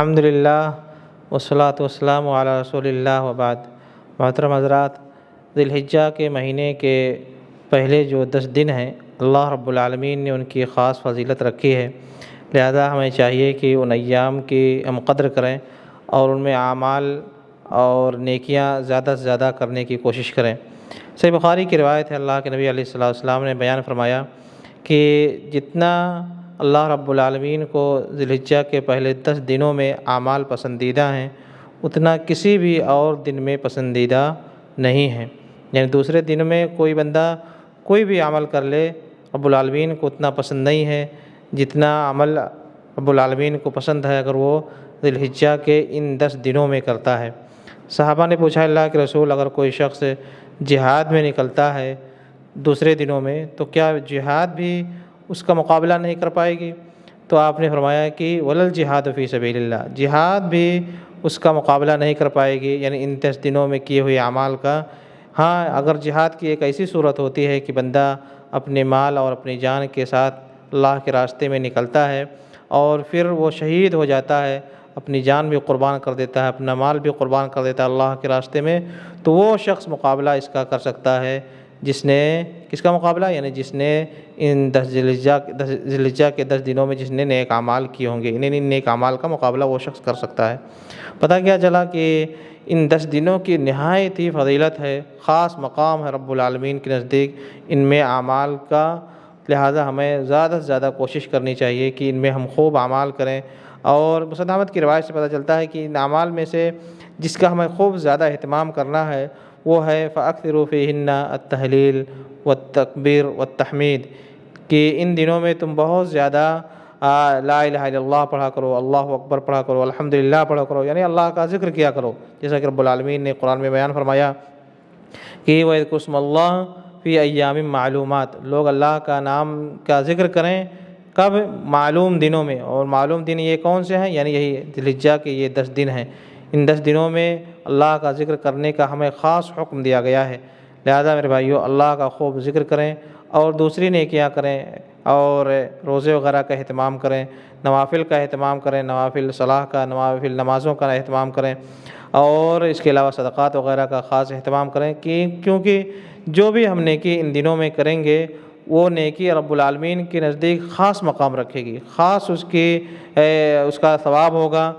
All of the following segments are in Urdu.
الحمدللہ والصلاۃ والسلام علی رسول اللہ وبعد۔ محترم حضرات، ذی الحجہ کے مہینے کے پہلے جو 10 دن ہیں، اللہ رب العالمین نے ان کی خاص فضیلت رکھی ہے، لہذا ہمیں چاہیے کہ ان ایام کی ہم قدر کریں اور ان میں اعمال اور نیکیاں زیادہ سے زیادہ کرنے کی کوشش کریں۔ صحیح بخاری کی روایت ہے، اللہ کے نبی علیہ السلام نے بیان فرمایا کہ جتنا اللہ رب العالمین کو ذی الحجہ کے پہلے 10 دنوں میں اعمال پسندیدہ ہیں، اتنا کسی بھی اور دن میں پسندیدہ نہیں ہیں۔ یعنی دوسرے دن میں کوئی بندہ کوئی بھی عمل کر لے، رب العالمین کو اتنا پسند نہیں ہے جتنا عمل رب العالمین کو پسند ہے اگر وہ ذی الحجہ کے ان 10 دنوں میں کرتا ہے۔ صحابہ نے پوچھا، اللہ کے رسول، اگر کوئی شخص جہاد میں نکلتا ہے دوسرے دنوں میں تو کیا جہاد بھی اس کا مقابلہ نہیں کر پائے گی؟ تو آپ نے فرمایا کہ وَلَا الْجِهَادُ فِي سَبِيلِ اللَّهِ، جہاد بھی اس کا مقابلہ نہیں کر پائے گی، یعنی ان 10 دنوں میں کیے ہوئے اعمال کا۔ ہاں، اگر جہاد کی ایک ایسی صورت ہوتی ہے کہ بندہ اپنے مال اور اپنی جان کے ساتھ اللہ کے راستے میں نکلتا ہے اور پھر وہ شہید ہو جاتا ہے، اپنی جان بھی قربان کر دیتا ہے، اپنا مال بھی قربان کر دیتا ہے اللہ کے راستے میں، تو وہ شخص مقابلہ اس کا کر سکتا ہے جس نے کس کا مقابلہ، یعنی جس نے ان 10 ذی الحجہ کے 10 دنوں میں جس نے نیک اعمال کیے ہوں گے، ان نیک اعمال کا مقابلہ وہ شخص کر سکتا ہے۔ پتہ کیا چلا کہ ان 10 دنوں کی نہایت ہی فضیلت ہے، خاص مقام ہے رب العالمین کے نزدیک ان میں اعمال کا، لہٰذا ہمیں زیادہ سے زیادہ کوشش کرنی چاہیے کہ ان میں ہم خوب اعمال کریں۔ اور مسند احمد کی روایت سے پتہ چلتا ہے کہ ان اعمال میں سے جس کا ہمیں خوب زیادہ اہتمام کرنا ہے وہ ہے فَأَكْثِرُوا فِيهِنَّ التَّهْلِيلَ وَالتَّكْبِيرَ وَالتَّحْمِيدَ، کہ ان دنوں میں تم بہت زیادہ لا الہ الا اللہ پڑھا کرو، اللہ اکبر پڑھا کرو، الحمدللہ پڑھا کرو، یعنی اللہ کا ذکر کیا کرو، جیسا کہ رب العالمین نے قرآن میں بیان فرمایا کہ وَاذْكُرُوا اسْمَ اللَّهِ فِي أَيَّامٍ مَّعْلُومَاتٍ، لوگ اللہ کا نام کا ذکر کریں کب؟ معلوم دنوں میں۔ اور معلوم دن یہ کون سے ہیں؟ یعنی یہی ذی الحجہ کے یہ 10 دن ہیں، ان 10 دنوں میں اللہ کا ذکر کرنے کا ہمیں خاص حکم دیا گیا ہے، لہذا میرے بھائیو اللہ کا خوب ذکر کریں اور دوسری نیکیاں کریں اور روزے وغیرہ کا اہتمام کریں، نوافل کا اہتمام کریں، نوافل صلاح کا، نوافل نمازوں کا اہتمام کریں، اور اس کے علاوہ صدقات وغیرہ کا خاص اہتمام کریں، کیونکہ جو بھی ہم نیکی ان دنوں میں کریں گے وہ نیکی رب العالمین کے نزدیک خاص مقام رکھے گی، خاص اس کا ثواب ہوگا،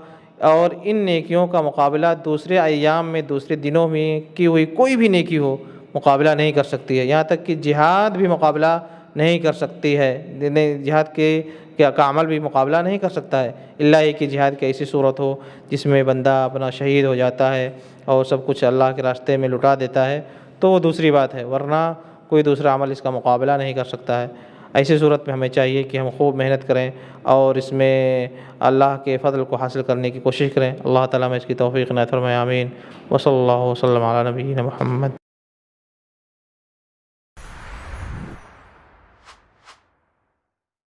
اور ان نیکیوں کا مقابلہ دوسرے ایام میں دوسرے دنوں میں کی ہوئی کوئی بھی نیکی ہو مقابلہ نہیں کر سکتی ہے، یہاں تک کہ جہاد بھی مقابلہ نہیں کر سکتی ہے، جہاد کا عمل بھی مقابلہ نہیں کر سکتا ہے، الا یہ کہ جہاد کی ایسی صورت ہو جس میں بندہ اپنا شہید ہو جاتا ہے اور سب کچھ اللہ کے راستے میں لٹا دیتا ہے تو وہ دوسری بات ہے، ورنہ کوئی دوسرا عمل اس کا مقابلہ نہیں کر سکتا ہے۔ ایسی صورت میں ہمیں چاہیے کہ ہم خوب محنت کریں اور اس میں اللہ کے فضل کو حاصل کرنے کی کوشش کریں۔ اللہ تعالیٰ میں اس کی توفیق عنایت فرمائے، آمین۔ وصلی اللہ وسلم علی نبینا محمد۔